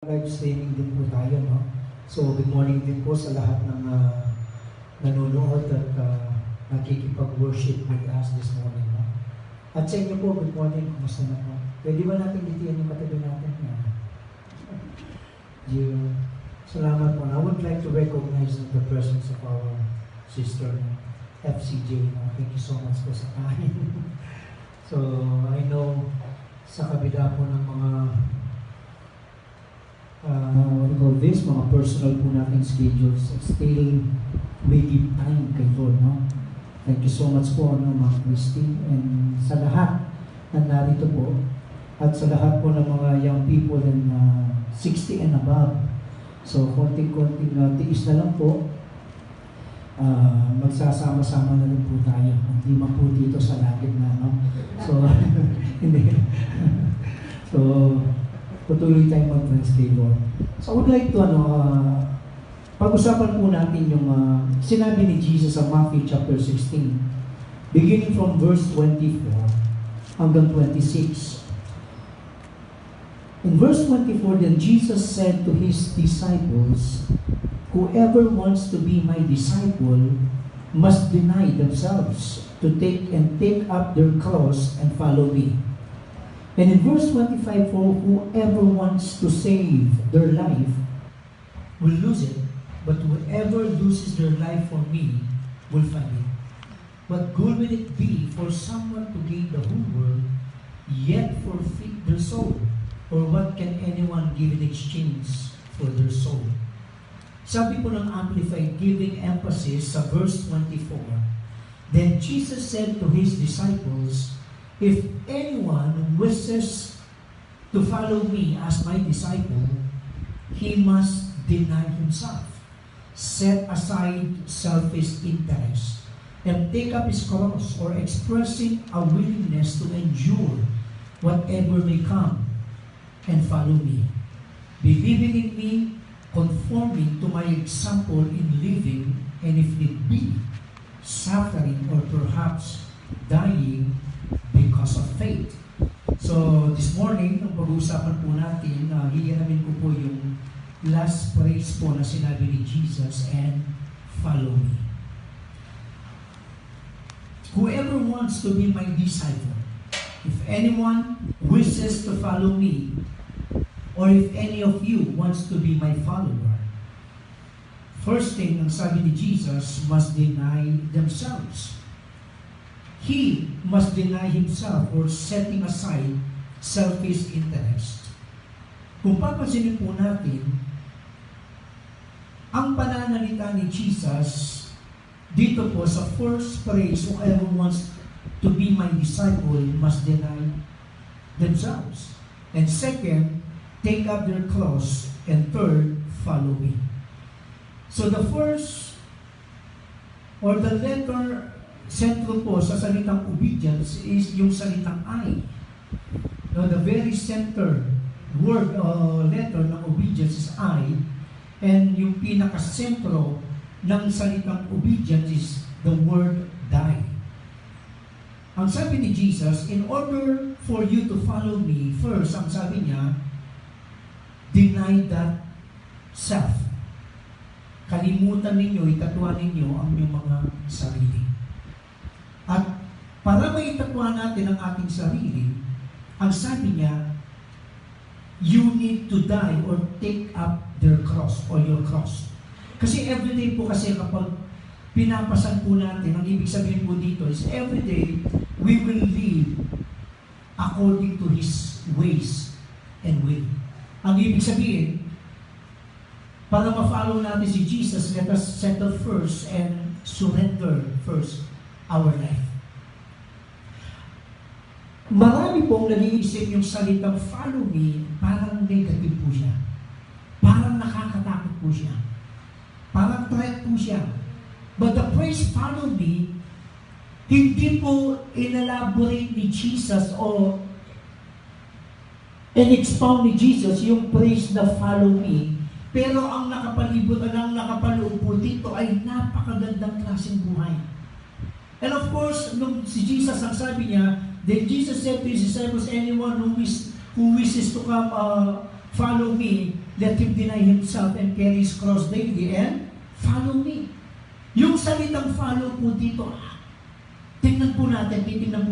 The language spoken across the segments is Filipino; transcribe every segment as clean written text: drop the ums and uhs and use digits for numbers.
Live streaming din po tayo, no? So, good morning din po sa lahat ng nanonood at nakikipag-worship with us this morning, no? At sa inyo po, good morning, kumusta na po? Pwede ba natin ditiyan yung katabi natin? Salamat po. I would like to recognize the presence of our sister, FCJ, no? Thank you so much po sa time. So, I know sa kabila po ng mga mga personal po natin schedules, still may give time kay Lord, no? Thank you so much po, no, Ma'am Christy, and sa lahat na narito po, at sa lahat po ng mga young people in 60 and above. So, konting-konting tiis na lang po, magsasama-sama na rin po tayo. Hindi man po dito sa lagit na, no? So, hindi. So, patuloy tayong mag-friends kay Lord. So I would like to pag-usapan po natin yung sinabi ni Jesus sa Matthew chapter 16, beginning from verse 24 hanggang 26. In verse 24, then Jesus said to His disciples, "Whoever wants to be my disciple must deny themselves, to take up their cross and follow me. And in verse 25, for whoever wants to save their life will lose it, but whoever loses their life for me will find it. What good will it be for someone to gain the whole world, yet forfeit their soul? Or what can anyone give in exchange for their soul?" Sabi po ng Amplified, giving emphasis sa verse 24, then Jesus said to His disciples, "If anyone wishes to follow me as my disciple, he must deny himself, set aside selfish interest, and take up his cross," or expressing a willingness to endure whatever may come, "and follow me. Believing in me, conforming to my example in living, and if need be, suffering or perhaps dying because of faith." So, this morning, ang pag-uusapan po natin, hihiramin ko po yung last phrase po na sinabi ni Jesus, "and follow me." Whoever wants to be my disciple, if anyone wishes to follow me, or if any of you wants to be my follower, first thing, ang sabi ni Jesus, must deny themselves. He must deny himself, or setting aside selfish interest. Kung papansinin po natin, ang pananalita ni Jesus dito po sa first phrase, whoever wants to be my disciple must deny themselves. And second, take up their cross. And third, follow me. So the first, or the letter central po sa salitang obedience is yung salitang I. No, the very center word letter ng obedience is I, and yung pinaka-sentro ng salitang obedience is the word die. Ang sabi ni Jesus, in order for you to follow me, first, ang sabi niya, deny that self. Kalimutan ninyo, itatwa ninyo ang inyong mga sarili. At para maitatwa natin ang ating sarili, ang sabi niya, you need to die or take up their cross or your cross. Kasi everyday po kasi kapag pinapasan po natin, ang ibig sabihin po dito is everyday we will live according to His ways and will. Ang ibig sabihin, para ma-follow natin si Jesus, let us settle first and surrender first our life. Marami pong nag-iisip yung salitang follow me, parang negative po siya. Parang nakakatakot po siya. Parang threat po siya. But the phrase follow me, hindi po inelaborate ni Jesus o in-expound ni Jesus yung phrase na follow me. Pero ang nakapalibot, ang nakapaloob po dito ay napakagandang klaseng buhay. And of course, nung si Jesus ang sabi niya, then Jesus said to His disciples, anyone who wishes to come follow me let him deny himself and carry his cross daily and follow me. Yung salitang follow po dito, titingnan po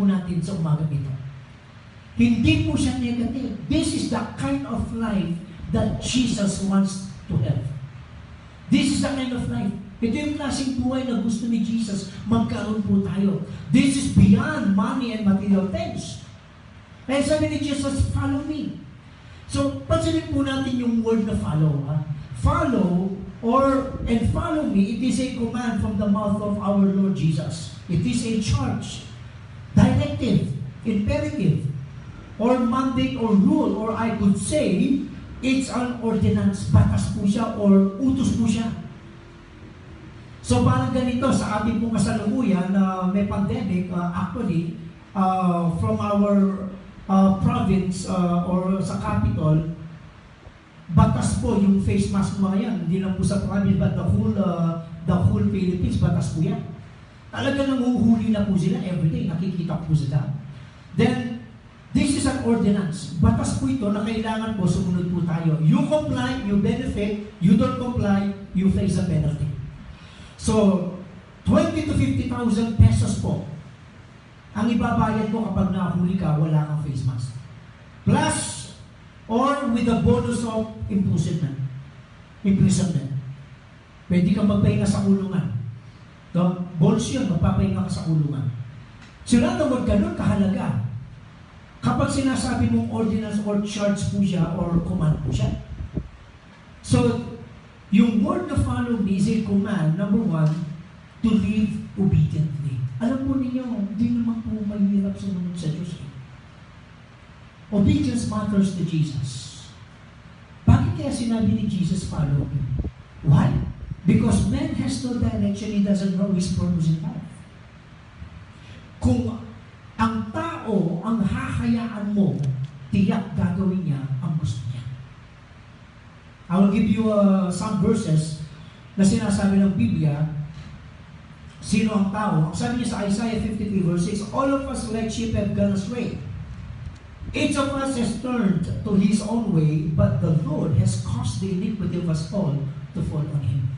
natin sa umaga ito. Hindi po siya negative. This is the kind of life that Jesus wants to have. This is the kind of life. Ito yung klaseng buhay na gusto ni Jesus magkaroon po tayo. This is beyond money and material things. Kaya sabi ni Jesus, follow me. So, pansinin po natin yung word na follow. Follow and follow me, it is a command from the mouth of our Lord Jesus. It is a charge, directive, imperative, or mandate or rule, or I could say, it's an ordinance, batas po siya or utos po siya. So parang ganito sa ating pong kasalukuyan na may pandemic, actually, from our province or sa capital, batas po yung face mask mga yan. Hindi lang po sa province, but the whole Philippines, batas po yan. Talaga nanguhuli na po sila everyday, nakikita po sila. Then, this is an ordinance. Batas po ito na kailangan po sumunod po tayo. You comply, you benefit. You don't comply, you face a penalty. So, 20 to 50,000 pesos po ang ibabayad mo kapag nahuli ka, wala kang face mask. Plus, or with the bonus of imprisonment. Pwede kang magpahinga sa kulungan. So, bonus yun, magpapahinga ka sa kulungan. Sila naman ganun kahalaga. Kapag sinasabi mong ordinance or charge po siya or command po siya. So, yung word na follow me is a command, number one, to live obediently. Alam po ninyo, hindi naman po mahirap sumunod sa Diyos. Obedience matters to Jesus. Bakit kaya sinabi ni Jesus, follow me? Why? Because man has no direction, he doesn't know his purpose in life. Kung ang tao, ang hahayaan mo, tiyak gagawin niya ang gusto niya. I will give you some verses na sinasabi ng Biblia. Sino ang tao? Sabi niya sa Isaiah 53 verse 6, all of us like sheep have gone astray. Each of us has turned to his own way, but the Lord has caused the iniquity of us all to fall on him.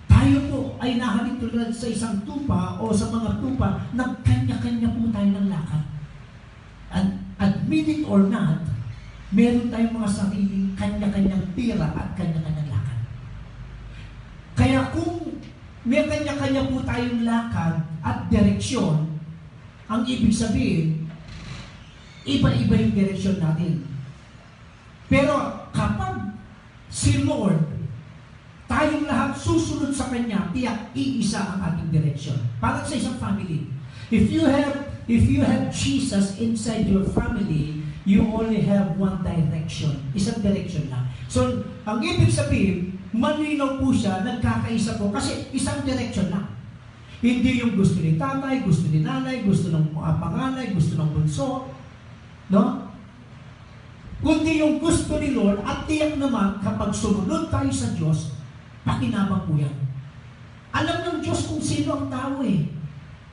Tayo po ay nahalin tulad sa isang tupa o sa mga tupa na kanya-kanya po tayo ng lakad. And admit it or not, meron tayong mga sariling kanya-kanyang tira at kanya-kanyang lakad. Kaya kung may kanya-kanya po tayong lakad at direksyon, ang ibig sabihin, iba-iba yung direksyon natin. Pero kapag si Lord, tayong lahat susunod sa Kanya, tiyak iisa ang ating direksyon. Parang sa isang family. If you have Jesus inside your family, you only have one direction. Isang direction lang. So, ang ibig sabihin, malinaw po siya, nagkakaisa po, kasi isang direction lang. Hindi yung gusto ni tatay, gusto ni nanay, gusto ng panganay, gusto ng bunso, no? Kundi yung gusto ni Lord, at tiyak naman, kapag sumunod tayo sa Diyos, pakinabang po yan. Alam ng Diyos kung sino ang tao eh.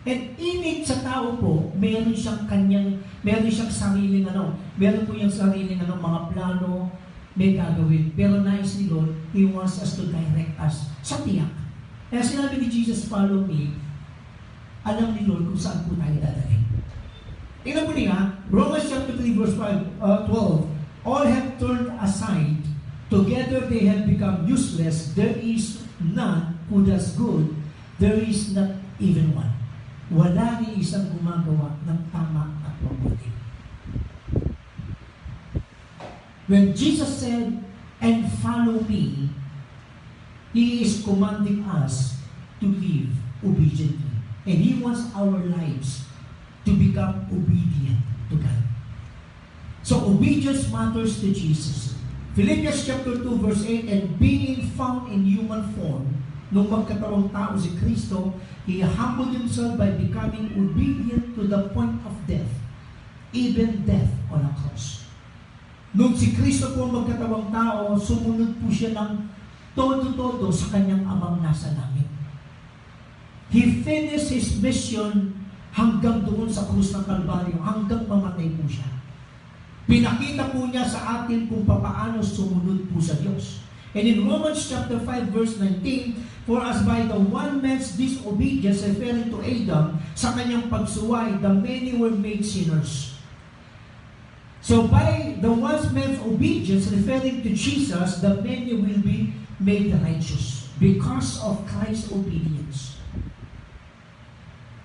And init sa tao po, meron siyang sariling meron po yung sariling mga plano, may gagawin. Pero nais ni Lord, He wants us to direct us sa tiyak. Kaya sinabi ni Jesus, follow me, alam ni Lord kung saan po tayo dadalhin. Tingnan po niya, Romans chapter 3 verse 12, all have turned aside, together they have become useless, there is none who does good, there is not even one. Wala ni isang gumagawa ng tama at mabuti. When Jesus said, and follow me, He is commanding us to live obediently. And He wants our lives to become obedient to God. So obedience matters to Jesus. Philippians chapter 2 verse 8, and being found in human form, nung magkatawang tao si Kristo, He humbled Himself by becoming obedient to the point of death, even death on a cross. Nung si Kristo po magkatawang tao, sumunod po siya ng todo-todo sa kanyang amang nasa langit. He finished His mission hanggang doon sa krus ng Kalbaryo, hanggang mamatay po siya. Pinakita po niya sa atin kung paano sumunod po sa Diyos. And in Romans chapter 5 verse 19, for as by the one man's disobedience, referring to Adam, sa kanyang pagsuway, the many were made sinners. So by the one man's obedience, referring to Jesus, the many will be made righteous because of Christ's obedience.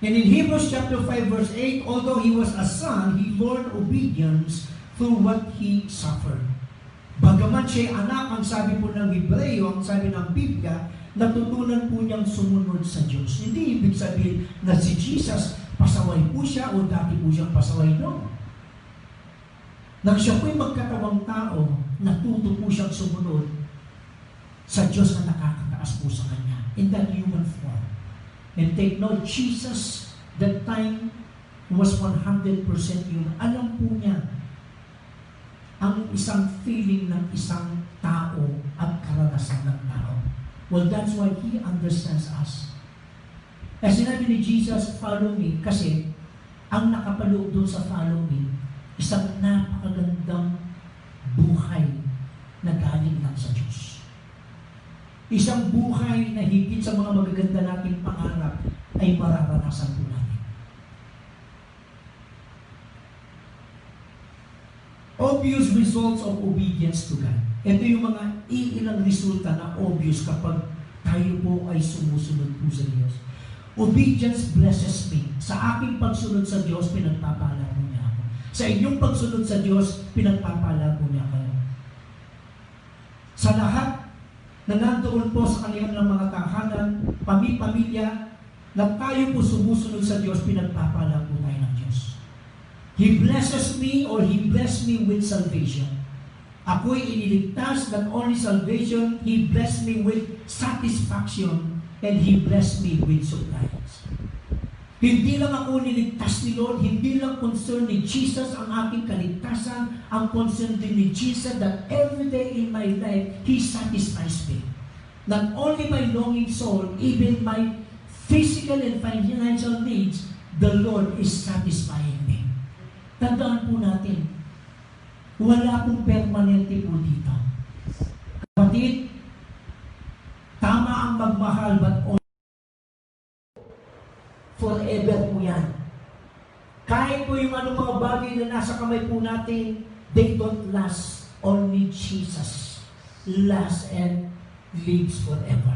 And in Hebrews chapter 5 verse 8, although he was a son, he learned obedience through what he suffered. Bagaman siya anak, ang sabi po ng Hebreo, ang sabi ng Biblia, natutunan po niyang sumunod sa Diyos. Hindi ibig sabihin na si Jesus, pasaway po siya o dati po siyang pasaway. No. Nang siya po'y magkatawang tao, natuto po siyang sumunod sa Diyos na nakakataas po sa kanya in that human form. And take note, Jesus, that time, was 100% human. Alam po niya ang isang feeling ng isang tao at karanasan ng tao. Well, that's why He understands us. Kasi sinabi ni Jesus, follow me, kasi ang nakapaloob doon sa follow me, isang napakagandang buhay na galing lang sa Diyos. Isang buhay na higit sa mga magaganda nating pangarap ay mararanasan po natin. Obvious results of obedience to God. Ito yung mga iilang resulta na obvious kapag tayo po ay sumusunod po sa Diyos. Obedience blesses me. Sa aking pagsunod sa Diyos, pinagpapala po niya ako. Sa inyong pagsunod sa Diyos, pinagpapala po niya kayo. Sa lahat na nandoon po sa kanilang mga tahanan, pamilya, na tayo po sumusunod sa Diyos, pinagpapala po tayo ng Diyos. He blesses me or He blessed me with salvation. Ako'y iniligtas, not only salvation, He blessed me with satisfaction and He blessed me with supplies. Hindi lang ako niligtas ni Lord, hindi lang concern ni Jesus ang aking kaligtasan, ang concern din ni Jesus that every day in my life, He satisfies me. Not only my longing soul, even my physical and financial needs, the Lord is satisfying me. Tandaan po natin, wala pong permanente po dito. Kapatid, tama ang magmahal, but forever po yan. Kahit po yung anong mga bagay na nasa kamay po natin, they don't last. Only Jesus lasts and lives forever.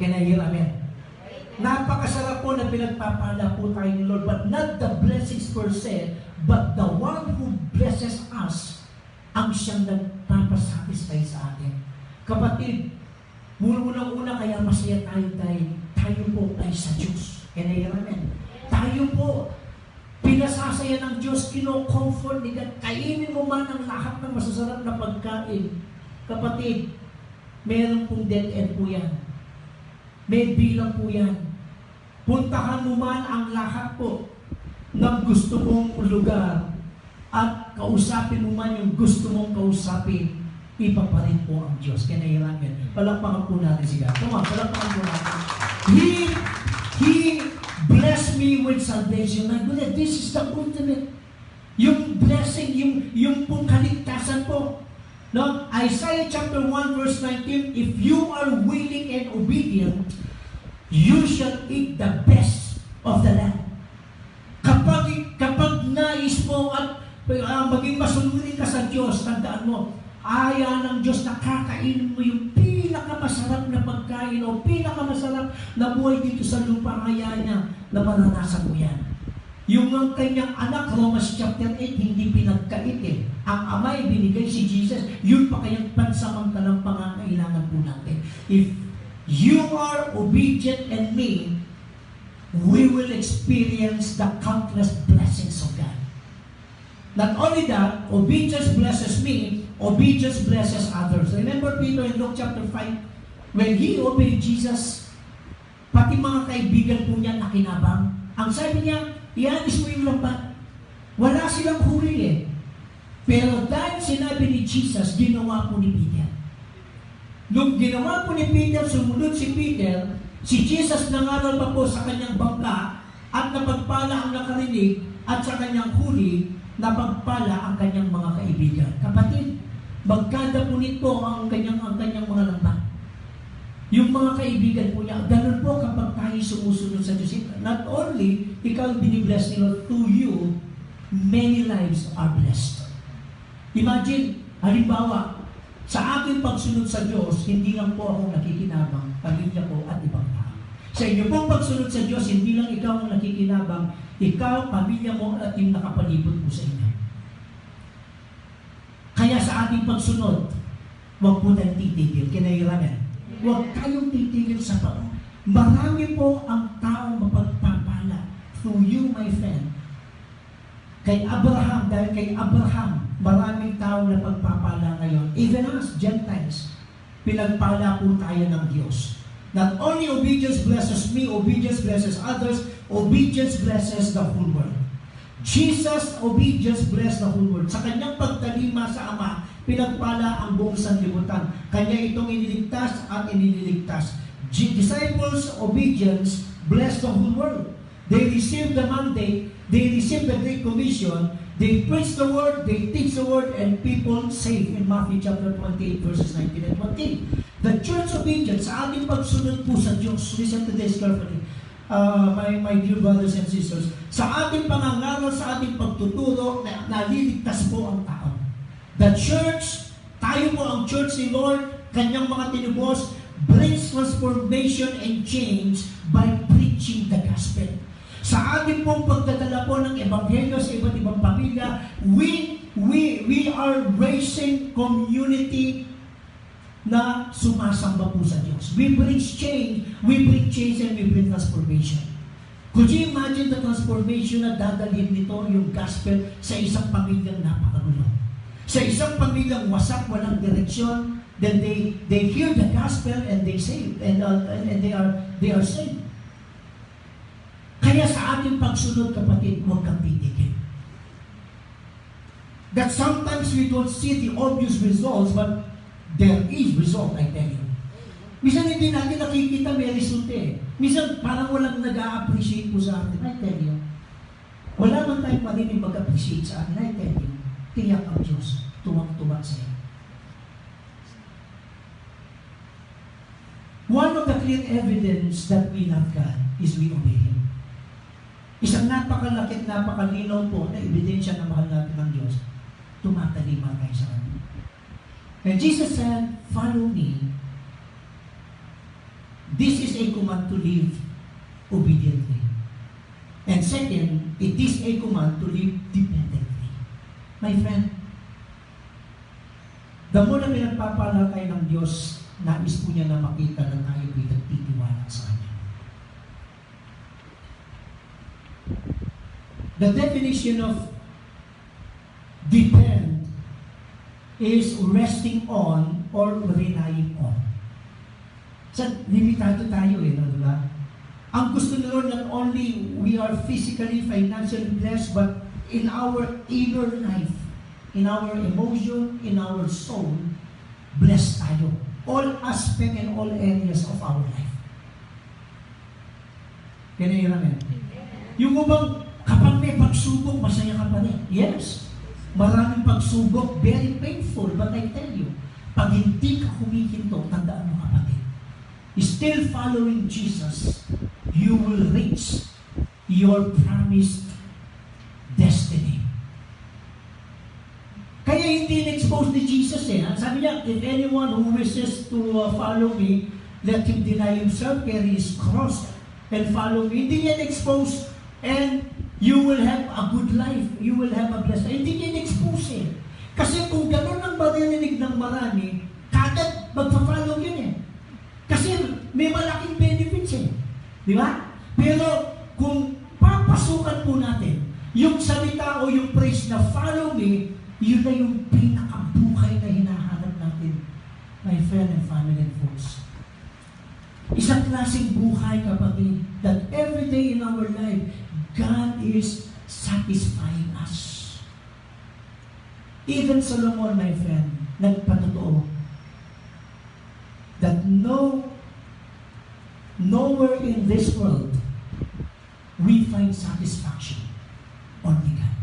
Can I hear amen? Napakasarap po na pinagpapala po tayo ni Lord, but not the blessings per se, but the one who blesses us ang siyang nagpapasatisfy sa atin. Kapatid, unang-una kaya masaya tayo po ay sa Diyos. Can I hear amen? Tayo po, pinasasaya ng Diyos, kino-comfort ni God. Kainin mo man ang lahat ng masasarap na pagkain. Kapatid, meron pong dead end po yan. May bilang po yan. Puntahan mo man ang lahat po ng gusto mong lugar at kausapin mo man yung gusto mong kausapin, iba pa rin po ang Diyos. Kaya nahiramin. Palakpakan po natin siya. Come on, palakpakan po natin. He blessed me with salvation. My goodness, this is the ultimate. Yung blessing, yung pong kaligtasan po. No? Isaiah chapter 1 verse 19, if you are willing and obedient, you shall eat the best of the land. Kapag nais mo at maging masunurin ka sa Diyos, tandaan mo, aya ng Diyos na kakainin mo yung pinakamasarap na pagkain o pinakamasarap na buhay dito sa lupa, kaya niya na maranasan mo yan. Yung ang kanyang anak, Romans chapter 8, hindi pinagkait eh. Ang amay binigay si Jesus, yun pa kayang pansamantalang pangangailangan po natin. If you are obedient and me, we will experience the countless blessings of God. Not only that, obedience blesses me, obedience blesses others. Remember Peter in Luke chapter 5, when he obeyed Jesus, pati mga kaibigan po niya nakinabang. Ang sabi niya, ianis mo yung lambat. Wala silang huli eh. Pero dahil sinabi ni Jesus, ginawa po ni Peter. Nung ginawa po ni Peter, sumunod si Peter, si Jesus nangaral pa po sa kanyang bangka at napagpala ang nakarinig at sa kanyang huli, napagpala ang kanyang mga kaibigan. Kapatid, magkadapunit po ang kanyang mga lambak. Yung mga kaibigan po niya, ganun po kapag tayo sumusunod sa Diyos. Not only, ikaw binibless nila through you, many lives are blessed. Imagine, halimbawa, sa aking pagsunod sa Diyos, hindi lang po ako nakikinabang, pamilya ko at ibang tao. Sa inyo pong pagsunod sa Diyos, hindi lang ikaw ang nakikinabang, ikaw, pamilya mo at yung nakapalibot mo sa inyo. Kaya sa ating pagsunod, huwag po tayong titigil. Kinahiraman. Huwag kayong titigil sa Panginoon. Marami po ang taong mapagpapala through you, my friend. Kay Abraham, dahil kay Abraham, maraming taong napagpapala ngayon. Even us, Gentiles, pinagpala po tayo ng Diyos. Not only obedience blesses me, obedience blesses others, obedience blesses the whole world. Jesus' obedience bless the whole world. Sa kanyang pagtalima sa Ama, pinagpala ang buong sanlibutan. Kanya itong iniligtas at inililigtas. Disciples' obedience bless the whole world. They receive the mandate, they receive the Great Commission, they preach the word, they teach the word, and people saved in Matthew chapter 28, verses 19 and 20. The church obedience, sa ating pagsunod po sa Diyos, listen to this carefully, my dear brothers and sisters, sa ating pangangaral, sa ating pagtuturo, naliligtas po ang tao. The church, tayo po ang church ni Lord, kanyang mga tinubos, brings transformation and change by preaching the gospel. Sa ating pong pagdadala po ng ebanghelyo sa iba't ibang pamilya, we are raising community na sumasamba po sa Diyos. We bring change and we bring transformation. Could you imagine the transformation na dadalhin nito yung gospel sa isang pamilyang napakagulo? Sa isang pamilyang wasak, walang direksyon, then they hear the gospel and they save and they are saved. Kaya sa ating pagsunod, kapatid, huwag kang titigil. That sometimes we don't see the obvious results, but there is result, I tell you. Minsan hindi natin nakikita may result eh. Minsan parang walang nag-a-appreciate po sa atin. I tell you. Wala man tayong marinig mag-appreciate sa atin. I tell you. Tiyak ang Diyos. Tuwang-tuwa sa iyo. One of the clear evidence that we love God is we obey Him. Isang napakalakit, napakalinaw po na ebidensya na mahal natin ng Diyos. Tumatalima tayo sa Kanya. And Jesus said, follow me. This is a command to live obediently. And second, it is a command to live dependently. My friend, the more na pinagpapala tayo ng Diyos, nais po niya na makita na tayo pinagtitiwala sa Kanya. The definition of depend is resting on or relying on. So, limitado tayo diba? Ang gusto na Lord, not only we are physically, financially blessed, but in our inner life, in our emotion, in our soul, blessed tayo. All aspect and all areas of our life. Kaya naman. Yung bang kapag may pagsubok, masaya ka pa rin. Yes. Maraming pagsubok, very painful, but I tell you, pag hindi ka humihinto, tandaan mo kapatid, still following Jesus, you will reach your promised destiny. Kaya hindi in-expose ni Jesus Sabi niya, if anyone who wishes to follow me, let him deny himself, carry his cross, and follow me. Hindi niya in-expose, and you will have a good life. You will have a blessed life. Hindi niya in-expose Kasi kung gano'n ang maririnig ng marami, kagad magpa-follow yun Kasi may malaking benefits Di ba? Pero kung papasukan po natin, yung salita o yung praise na follow me, yun na yung pinakabuhay na hinahanap natin, my friend and family and folks. Isang klaseng buhay, kapatid, that every day in our life, God is satisfying us. Even Solomon, my friend, nagpatotoo that nowhere in this world we find satisfaction, only God.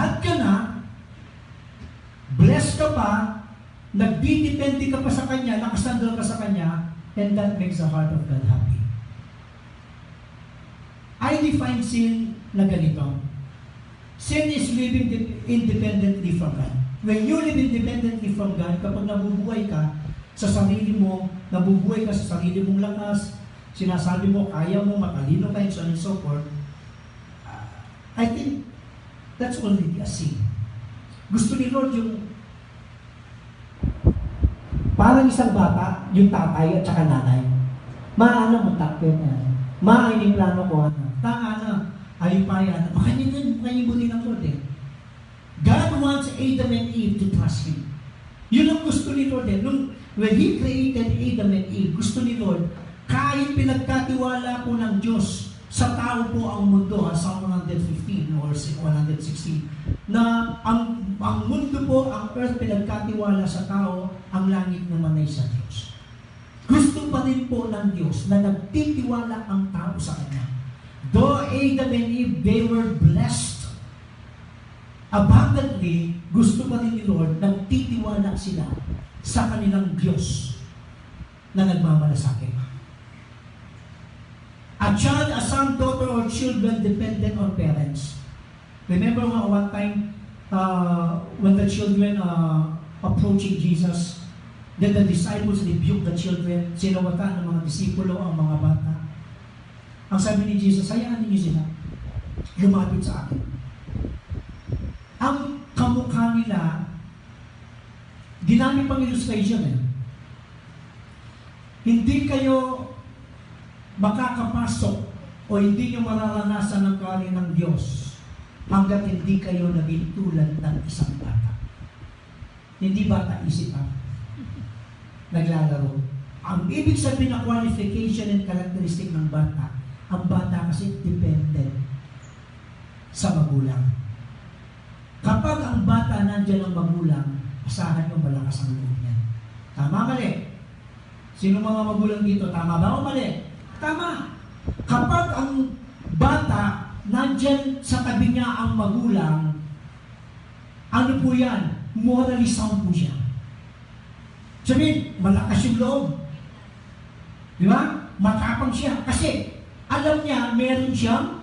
lahat ka na, blessed ka pa, nagdidepende ka pa sa Kanya, nakasandal ka sa Kanya, and that makes the heart of God happy. I define sin na ganito. Sin is living independently from God. When you live independently from God, kapag nabubuhay ka sa sarili mo, nabubuhay ka sa sarili mong lakas, sinasabi mo, kaya mo, matalino ka, and so on and so forth, I think that's already a sin. Gusto ni Lord yung parang isang bata, yung tatay at saka nanay. Maana mo takpe na. Maainin plano ko ano. Tanga na. Ayaw pa yan. Makanya buti ng Lord eh. God wants Adam and Eve to trust Him. Yun ang gusto ni Lord eh. When He created Adam and Eve, gusto ni Lord, kahit pinagkatiwala po ng Diyos sa tao po ang mundo, Psalm 115 or 116, na ang mundo po, ang earth pinagkatiwala sa tao, ang langit naman ay sa Diyos. Gusto pa rin po ng Diyos na nagtitiwala ang tao sa Kanya. Though Adam and Eve, they were blessed abundantly, gusto pa rin ni Lord, nagtitiwala sila sa kanilang Diyos na nagmamalasakit. A child, a son, daughter, or children dependent on parents. Remember one time when the children approaching Jesus, then the disciples rebuked the children, sinawatan ng mga disipulo ang mga bata. Ang sabi ni Jesus, hayaan niyo sila, lumapit sa akin. Ang kamukha nila, ginamit pang illustration eh. Hindi kayo makakapasok o hindi nyo mararanasan ang kawalan ng Diyos hanggat hindi kayo naging tulad ng isang bata. Hindi bata isip ha? Naglalaro. Ang ibig sabihin na qualification and characteristic ng bata, ang bata kasi dependent sa magulang. Kapag ang bata nandiyan ang magulang, asahan nyo malakas ang loob niya. Tama mali? Sino mga magulang dito? Tama ba o mali? Tama. Kapag ang bata, nandyan sa tabi niya ang magulang, ano po yan? Morally sound po siya. Sabihin, malakas yung loob. Di ba? Matapang siya. Kasi, alam niya, meron siyang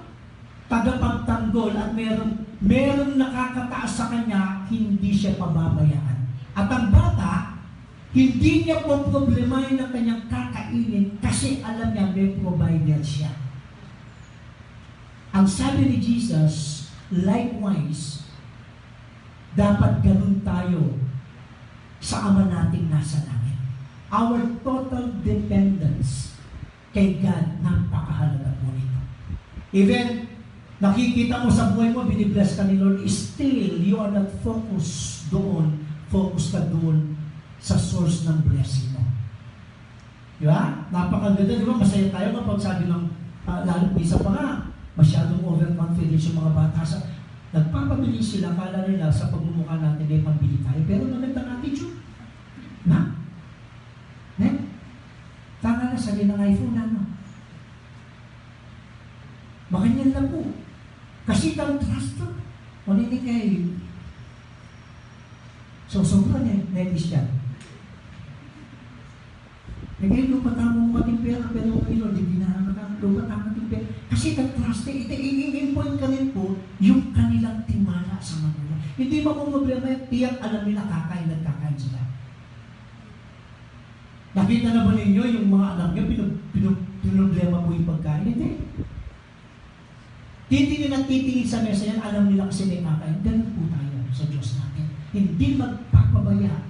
tagapagtanggol at meron nakakataas sa kanya, hindi siya pababayaan. At ang bata, hindi niya po problemahin ang kanyang kakainin kasi alam niya may provider siya. Ang sabi ni Jesus, likewise, dapat ganun tayo sa Ama nating nasa langit. Our total dependence kay God, napakahalaga po nito. Even, nakikita mo sa buhay mo, binibless ka ni Lord, still, you are not focused doon, focus ka doon sa source ng blessing mo. Di ba? Napakaganda, di ba? Masaya tayo kapag sabi ng, lalo isa pa nga, masyadong overconfidence yung mga bata sa, nagpapabili sila, kala nila sa pagmumukha natin may pambili tayo, pero magandang attitude. Na? Tanga na, sabi ng iPhone, ano? Makanyan lang po. Kasi kang trust to. O hindi kayo. So, sobrang netis yan. Ngayon, lupatan mo mating pera, pero ngayon, hindi na lupatan mating pera. Kasi nag-trust eh, i-point ka rin po yung kanilang timala sa magulang. Hindi problema, tiyak alam nila kakain sila. Nakita na ba ninyo yung mga anak nyo, pinoblema po yung pagkain? Hindi. Titingin at titingin sa mesa yan, alam nila kasi may kakain. Ganun po tayo sa Diyos natin. Hindi magpapabaya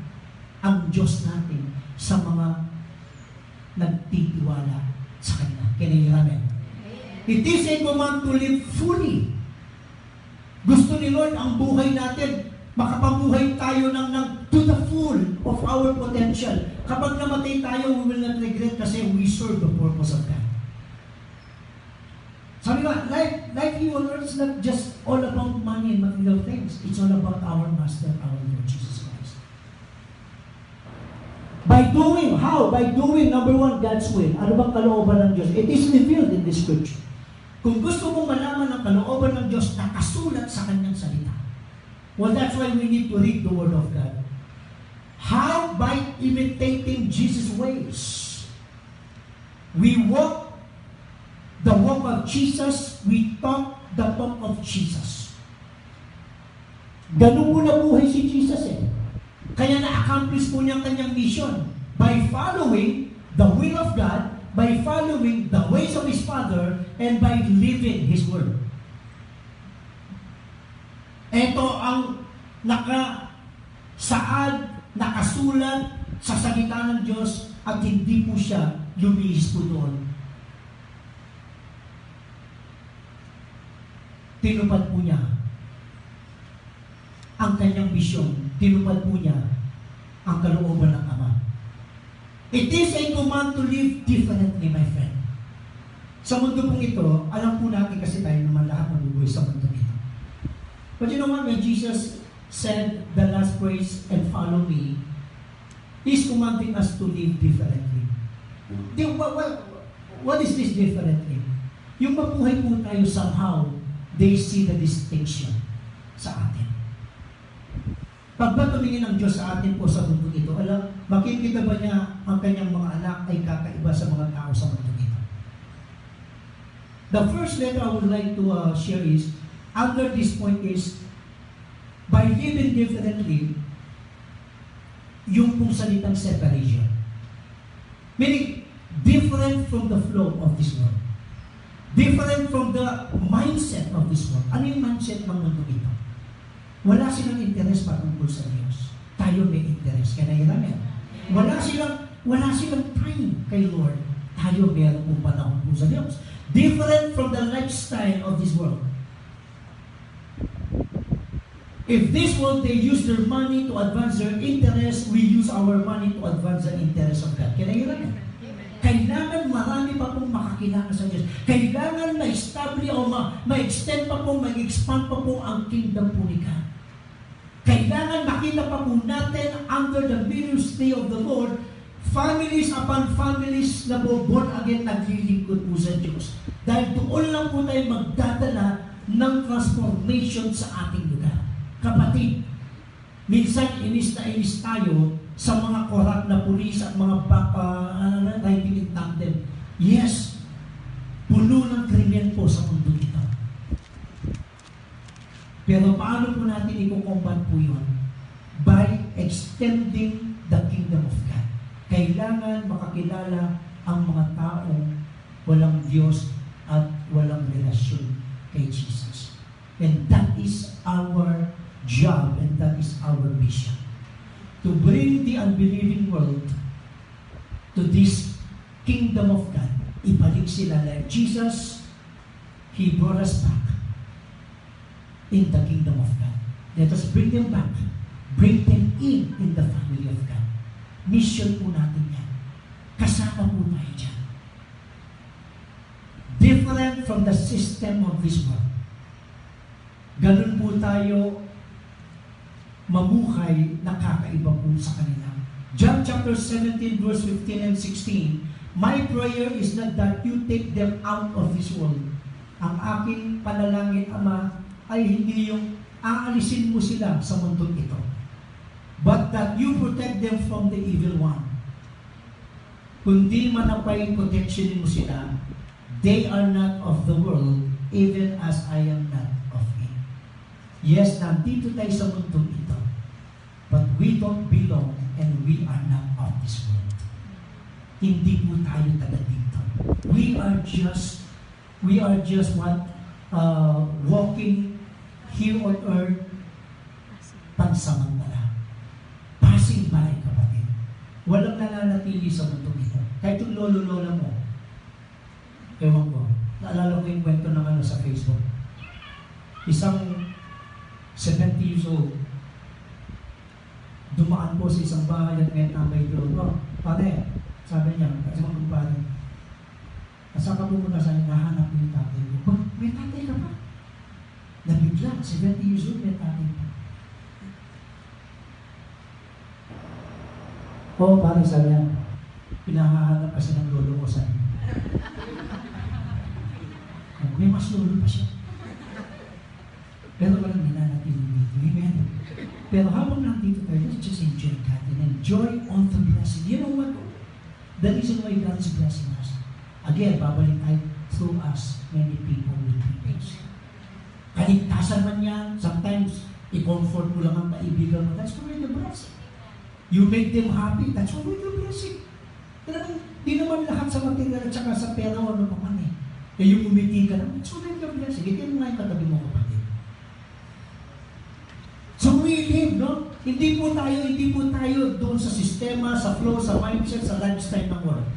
ang Diyos natin sa mga nagtitiwala sa Kanya. Kinahiramin. It is a command to live fully. Gusto ni Lord ang buhay natin, makapabuhay tayo to the full of our potential. Kapag namatay tayo, we will not regret kasi we serve the purpose of God. Sabi ba, life here on earth is not just all about money and material things. It's all about our Master, our Lord Jesus Christ. By doing, how? By doing, number one, God's will. Ano bang kalooban ng Diyos? It is revealed in the Scripture. Kung gusto mong malaman ang kalooban ng Diyos, nakasulat sa Kanyang salita. Well, that's why we need to read the Word of God. How? By imitating Jesus' ways. We walk the walk of Jesus, we talk the talk of Jesus. Ganun po nabuhay si Jesus eh. Kaya na-accomplish po niya ang kanyang mission by following the will of God, by following the ways of His Father, and by living His Word. Ito ang nakasulat sa salita ng Diyos at hindi po siya lumihis po doon. Tinupad po niya ang kanyang misyon. Tinupad po niya ang kalooban ng Ama. It is a command to live differently, my friend. Sa mundo pong ito, alam po natin kasi tayo naman lahat mabubuhay sa mundo ito. But you know what? When Jesus said the last phrase, and follow me, He's commanding us to live differently. What is this differently? Yung mabuhay po tayo somehow, they see the distinction sa atin. Pag ba tumingin ang Diyos sa atin po sa mundo ito, makikita ba niya ang kanyang mga anak ay kakaiba sa mga tao sa mundo ito? The first letter I would like to share is, under this point is, by living differently, yung pong salitang separation. Meaning, different from the flow of this world. Different from the mindset of this world. Ano yung mindset ng mundo ito? Wala silang interest patungkol sa Diyos. Tayo may interest. Kaya namin. Wala silang time kay Lord. Tayo meron pong panahon po sa Diyos. Different from the lifestyle of this world. If this world, they use their money to advance their interest, we use our money to advance the interest of God. Kaya namin. Kailangan marami pa pong makakilala sa Diyos. Kailangan ma-establish o ma-extend pa po, ma-expand pa po ang kingdom po ni God. Kailangan makita pa po natin under the ministry of the Lord, families upon families na po born again naglilingkod po sa Diyos. Dahil doon lang po tayo magdadala ng transformation sa ating lugar. Kapatid, minsan inis na inis tayo sa mga korap na pulis at mga riding in tandem. Yes, puno ng krimen po sa mundo ito. Pero paano po natin i-combat po yun? By extending the kingdom of God. Kailangan makakilala ang mga taong walang Diyos at walang relasyon kay Jesus. And that is our job and that is our mission. To bring the unbelieving world to this kingdom of God. Ibalik sila like Jesus, He brought us back in the kingdom of God. Let us bring them back. Bring them in the family of God. Mission po natin yan. Kasama po tayo dyan. Different from the system of this world. Ganun po tayo mamuhay na kakaiba po sa kanila. John chapter 17 verse 15 and 16, my prayer is not that you take them out of this world. Ang aking panalangin, Ama, ay hindi yung aalisin mo sila sa mundong ito, but that you protect them from the evil one. Kundi manapay protection mo sila, they are not of the world, even as I am not of it. Yes, nandito tayo sa mundong ito, but we don't belong and we are not of this world. Hindi po tayo taga dito. We are just what? Walking here on earth, pansamantala. Passing by, kapatid. Walang nananatili sa mundo ito. Kahit yung lolo-lola mo, ewan ko, naalala ko yung kwento ng sa Facebook. Isang 70 years old, dumaan po sa isang bahay at may tambay doon. Oh, pare, sabi niya, kasi mga kumpare, asa ka pumunta sa nahanap yung tatay ko. May tatay ka pa? Nabigla, 70 years old, may tatay pa. Oo, parang sabi niya, pinahahanap kasi ng lolo ko sa iyo. May mas lolo pa siya. Pero walang ninanatili dito. Amen. Pero habang nandito tayo, let's just enjoy God and enjoy all the blessing. You know what? The reason why God is blessing us. Again, babalik tayo, through us, many people will be blessed. Kaligtasan man yan, sometimes, i-comfort mo lang ang kaibigan mo, that's already the blessing. You make them happy, that's already the blessing. Talagang, di naman lahat sa material at saka sa pera o ano pa man eh. Kaya yung umiti ka lang, that's already the blessing. Hindi mo nga yung katabi mo, kapatid. So we live, no? Hindi po tayo doon sa sistema, sa flow, sa mindset, sa lifestyle ng world.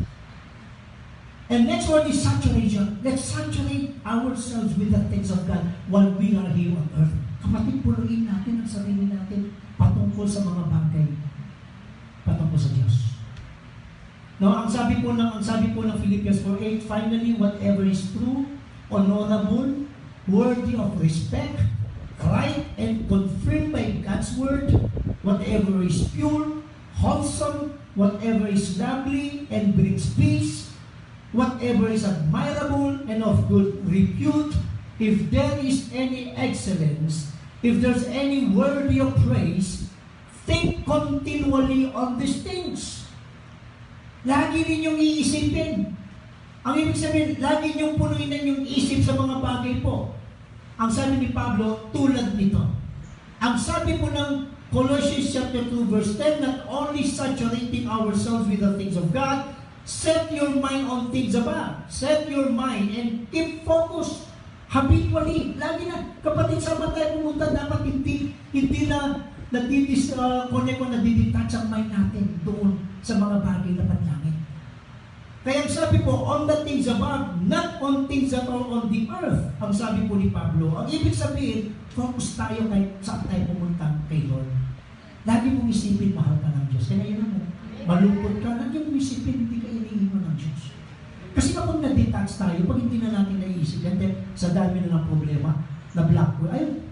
And next word is saturation. Let's saturate ourselves with the things of God while we are here on earth. Kapatid, punuin natin ang sarili natin patungkol sa mga bagay, patungkol sa Diyos. No, ang sabi po ng Philippians 4:8, finally, whatever is true, honorable, worthy of respect, right, and confirmed by God's word, whatever is pure, wholesome, whatever is lovely and brings peace, whatever is admirable and of good repute, if there is any excellence, if there's any worthy of praise, think continually on these things. Lagi ninyong iisipin. Ang ibig sabihin, lagi ninyong punuin na yung isip sa mga bagay po. Ang sabi ni Pablo, tulad nito. Ang sabi po ng Colossians chapter 2 verse 10, not only saturating ourselves with the things of God, set your mind on things above. Set your mind and keep focus. Habitually, lagi na, kapatid, sa tayo pumunta, dapat hindi na nadidetach ang mind natin doon sa mga bagay na panlangit. Kaya sabi po, on the things above, not on things that are on the earth. Ang sabi po ni Pablo, ang ibig sabihin, focus tayo kahit saan tayo pumunta kay Lord. Lagi mong isipin, mahal ka ng Diyos. Kaya yun naman, malungkot ka, lagi mong isipin, hindi ka iniiwan ng Diyos. Kasi kapag na-detach tayo, pag hindi na natin naisip, yan sa dami na ng problema, na black hole, ay,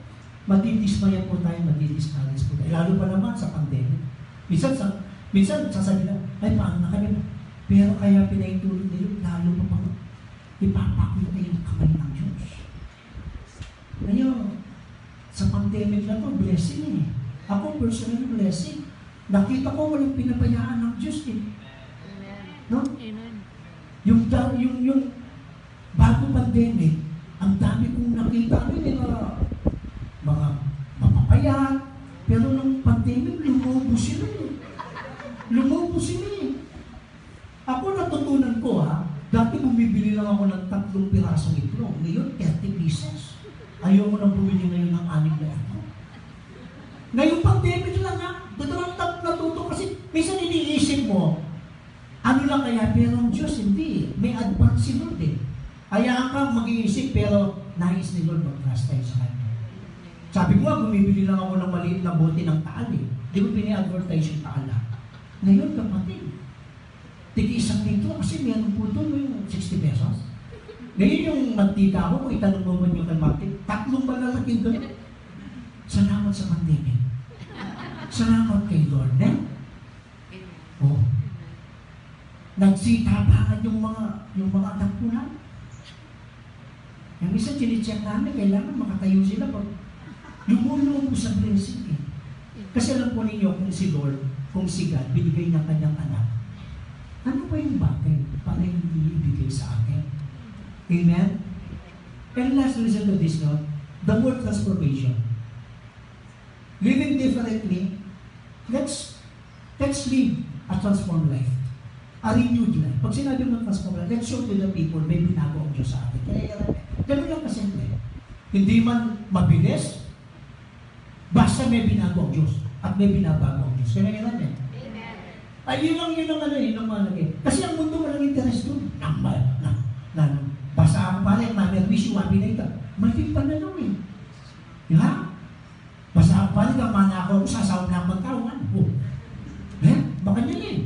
madidismaya po tayo, madidiscourage po tayo. Lalo pa naman sa pandemic. Minsan sasabi na, ay, paano na kami? Pero kaya pinaitulog nila, lalo pa pang ipapakita yung kamay ng Diyos. Ngayon, sa pandemic na to, blessing eh. Ako, personally, blessing. Nakita ko walang pinabayaan ng Diyos eh. No? Amen. Yung bago pandemic, ang dami kong nakita mga mapapayat, pero nung pandemic, lumubos sila eh. Ako natutunan ko dati bumibili lang ako ng 3 pirasong itlog. Ngayon, 30 pieces. Ayaw mo nang bumili ngayon ng 6 na ito. Ngayon, pandemic lang Totoo natuto kasi minsan iniisip mo, ano lang kaya, pero ang Diyos hindi. May advance si Lord eh. Hayaan kang mag-iisip, pero nais ni Lord mag-trust tayo sa Kanya. Sabi ko bumibili lang ako ng maliit na bote ng taal eh. Di ba pini-advertise yung taal Ngayon, kapatid, tigi-1 litro kasi meron po ito yung 60 pesos. Ngayon yung mantika ko, kung itanong mo man yung kalmatik, 3 malalaking doon. Salamat sa pandemic. Salamat kay Lord, eh? Oh. Nagsitapakan yung mga anak ko na. Yung isa, chine-check namin, kailangan makatayo sila pag lumulong po sa blessing eh. Kasi alam po ninyo kung si Lord, kung si God, binigay ng kanyang anak, ano pa yung bagay para hindi ibigay sa akin? Amen? And last, listen to this, no? The word transformation. Living differently, let's live a transformed life. A renewed life. Pag sinabi mo transformed life, let's show to the people, may binago ang Diyos sa atin. Kaya gano'n lang kasimple. Hindi man mabilis, basta may binago ang Diyos at may binabago ang Diyos. Kaya yan natin. Ay, yun lang yung malagay. Kasi ang mundo walang interest doon. Basta ako pala, manerwish yung wabi na ito. Maling pananaw eh. Diba? Basta ako pala, gamana ako, sasawag na ang pagtawan. Baka niya eh.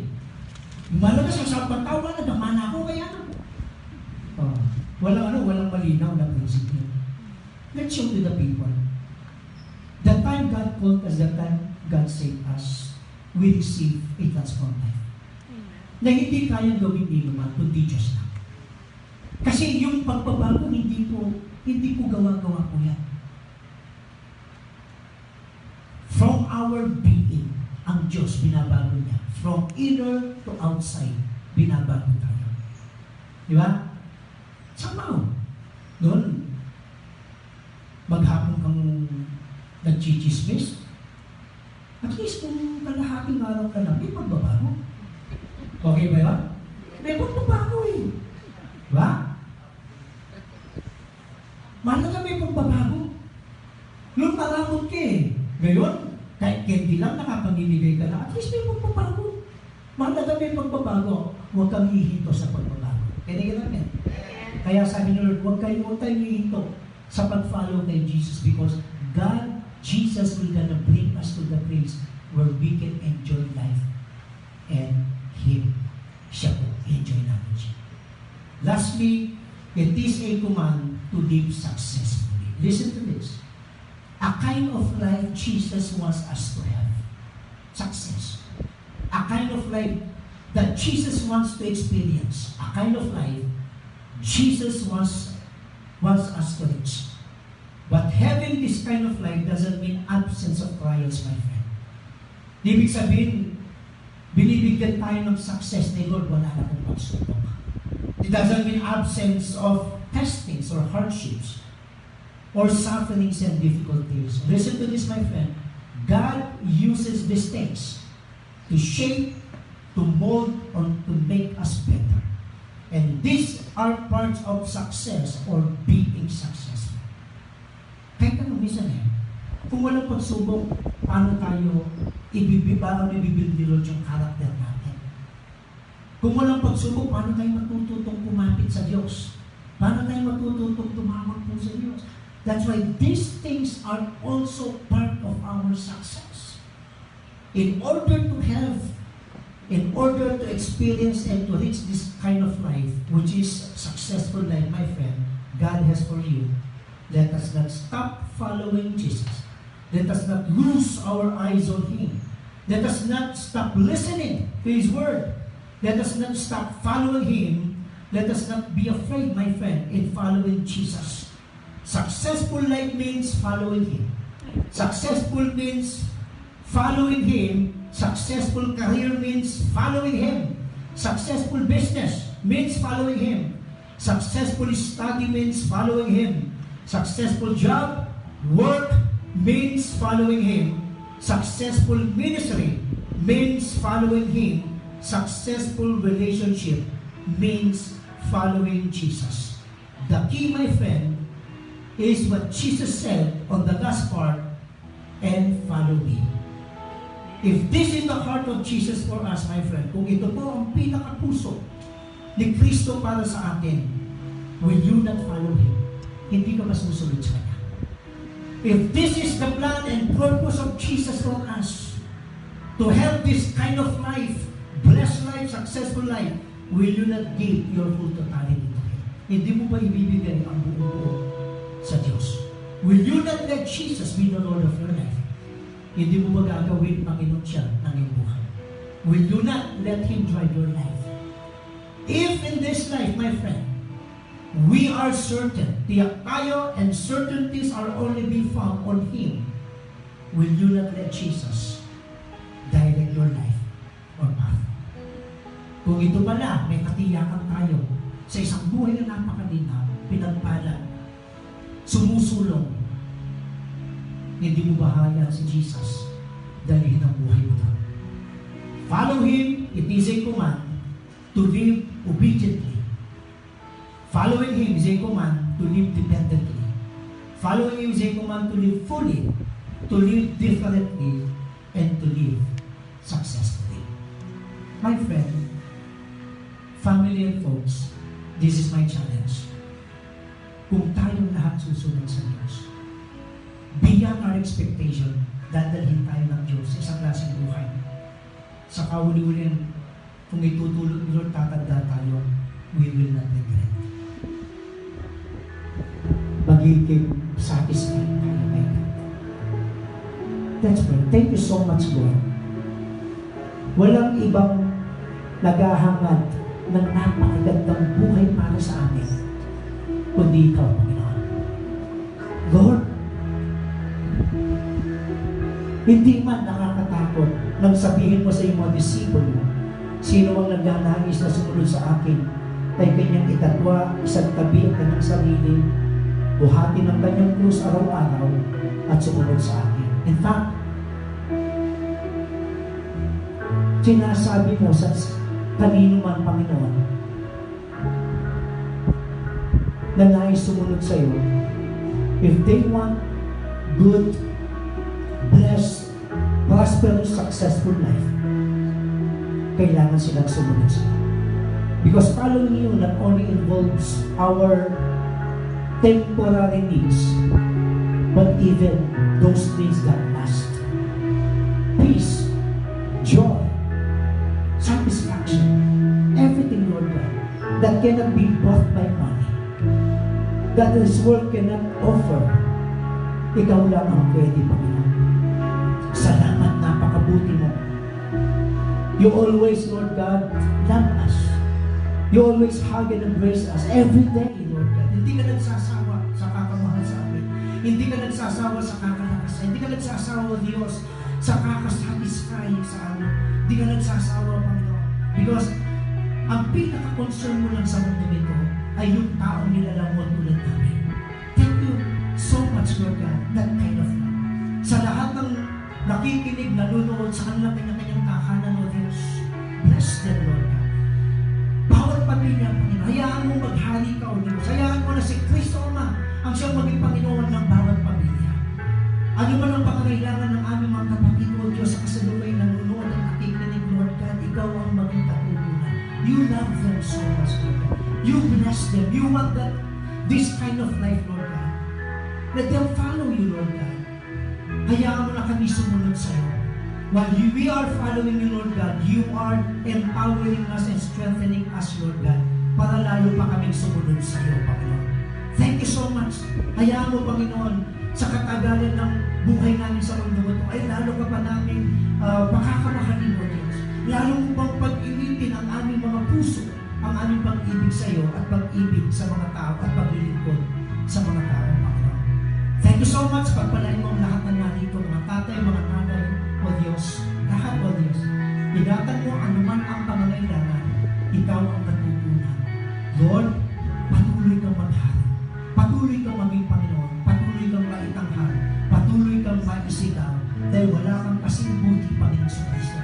Malaga sasawag pagtawan, nagamana ako, kaya walang malinaw na prinsipyo. Let's show to the people. The time God called us, the time God saved us, we receive a transformed life. Na hindi kayang gawin din naman, kundi Diyos lang. Kasi yung pagbabago, hindi po gawa-gawa po yan. From our being, ang Diyos, binabago niya. From inner to outside, binabago tayo. Di ba? Somehow, noon, maghapon kang nagchichismis, at least kung kalahating araw ka lang, may pagbabago. Okay ba yun? May pagbabago eh. Diba? Mahalaga may pagbabago. Yung maramot ka eh. Ngayon, kahit candy lang nakapanginigay ka na, at least may pagbabago. Mahalaga may pagbabago. Huwag kang hihinto sa pagbabago. Kaya namin. Kaya sabi ni Lord, huwag kayong hihinto sa pag-follow kay Jesus because God, Jesus will gonna bring us to the place where we can enjoy life and Him. Siya po, enjoy natin siya. Lastly, it is a command to live successfully. Listen to this. A kind of life Jesus wants us to have. Success. A kind of life that Jesus wants to experience. A kind of life Jesus wants us to reach. But having this kind of life doesn't mean absence of trials, my friend. Ibig sabihin, binibigyan tayo ng success ni Lord, wala na pong pagsubok. It doesn't mean absence of testings or hardships or sufferings and difficulties. Listen to this, my friend. God uses these things to shape, to mold, or to make us better. And these are parts of success or being successful. Kahit anong minsan kung walang pagsubok, paano ibibuild ni Lord yung karakter natin? Kung walang pagsubok, paano tayo matututong kumapit sa Diyos? Paano tayo matututong tumawag po sa Diyos? That's why these things are also part of our success. In order to experience and to reach this kind of life, which is successful life, my friend, God has for you. Let us not stop following Jesus. Let us not lose our eyes on Him. Let us not stop listening to His Word. Let us not stop following Him. Let us not be afraid, my friend, in following Jesus. Successful life means following Him. Successful means following Him. Successful career means following Him. Successful business means following Him. Successful study means following Him. Successful job, work means following Him. Successful ministry means following Him. Successful relationship means following Jesus. The key, my friend, is what Jesus said on the last part, and follow me. If this is the heart of Jesus for us, my friend, kung ito po ang pinakapuso ni Kristo para sa atin, will you not follow Him? Hindi ka ba susunod sa Kanya? If this is the plan and purpose of Jesus for us, to have this kind of life, blessed life, successful life, will you not give your full totality to Him? Hindi mo ba ibibigay ang buo sa Diyos? Will you not let Jesus be the Lord of your life? Hindi mo ba gagawin Panginoon siya ng iyong buhay? Will you not let Him drive your life? If in this life, my friend, we are certain, tiyak tayo, and certainties are only be found on Him, will you not let Jesus direct your life or path? Kung ito pala, may katiyakan tayo sa isang buhay na napakadinaw, pinagpala, sumusulong, hindi mo bahaya si Jesus dalihin ang buhay mo. Follow Him, it is a command to live obediently. Following Him is a command to live dependently. Following Him is a command to live fully, to live differently, and to live successfully. My friend, family and folks, this is my challenge. Kung tayong lahat susunod sa Diyos, beyond our expectation, dadalhin tayo ng Diyos sa isang klaseng buhay. Sa kauli-ulin, kung itutulog ni Lord, tatanda tayo, we will not regret. Magiging satisfied tayo kay God. That's right. Thank you so much, Lord. Walang ibang naghahangad ng napakagandang buhay para sa amin, kundi Ikaw, Panginoon. Lord, Hindi man nakakatakot nang sabihin mo sa iyong mga disipulo, sino ang nagnanais na sumunod sa akin, ay kanyang itatwa, isang tabi ang kanyang sarili, buhatin ang kanyang krus araw-araw, at sumunod sa akin. In fact, sinasabi mo sa kanino man, Panginoon, na nais sumunod sa iyo, if they want good, blessed, prosperous, successful life, kailangan silang sumunod sa iyo. Because following you not only involves our temporary needs, but even those needs that last. Peace, joy, satisfaction, everything, Lord God, that cannot be bought by money, that this world cannot offer, ikaw lang ang pwede, Panginoon. Salamat, napakabuti mo. You always, Lord God, love us. You always hug and embrace us every day, Lord God. Hindi ka nagsasawa sa kakamahal sa amin. Hindi ka nagsasawa sa kakalakas. Hindi ka nagsasawa, Diyos, sa kakasatisfy sa amin. Hindi ka nagsasawa, Panginoon. Because ang pinaka-concern mo lang sa mundo nito ay yung taong nilalamon tulad namin. Thank you so much, Lord God, that kind of love. Sa lahat ng nakikinig, nanonood sa kanilang kanyang tahanan, O Diyos, bless them, Lord God. Bawat pamilya, Panginoon, hayaan mong maghari ka, O Diyos. Hayaan mo na si Kristo Ama ang siyang maging Panginoon ng bawat pamilya. Ano man ang pangangailangan ng aming mga kapatid, O Diyos, sa kasalukay na nanonood at nakikinig, Lord God, ikaw ang maging katulungan. You love them so much, Lord God. You bless them. You want this kind of life, Lord God. Let them follow you, Lord God. Hayaan mo na kami sumunod sa iyo. While we are following you, Lord God, you are empowering us and strengthening us, Lord God, para lalo pa kaming sumunod sa iyo, Panginoon. Thank you so much. Hayaan mo, Panginoon, sa katagalan ng buhay namin sa mundo ito, ay lalo ka pa namin pakakamahalin, Lord Diyos. Lalo mo pang pag-initin ang aming mga puso, ang aming pag-ibig sa iyo at pag-ibig sa mga tao at paglilingkod sa mga tao, Panginoon. Thank you so much. Pagpalain mo ang lahat ng narito, mga tatay, mga nanay, O Diyos, lahat, O Diyos. Ingatan mo anuman ang pangangailangan, ikaw ang katutunan. Lord, patuloy kang maghari. Patuloy kang maging Panginoon. Patuloy kang maitanghal. Patuloy kang maisigaw. Dahil wala kang kasing buti, Panginoon sa Kristo.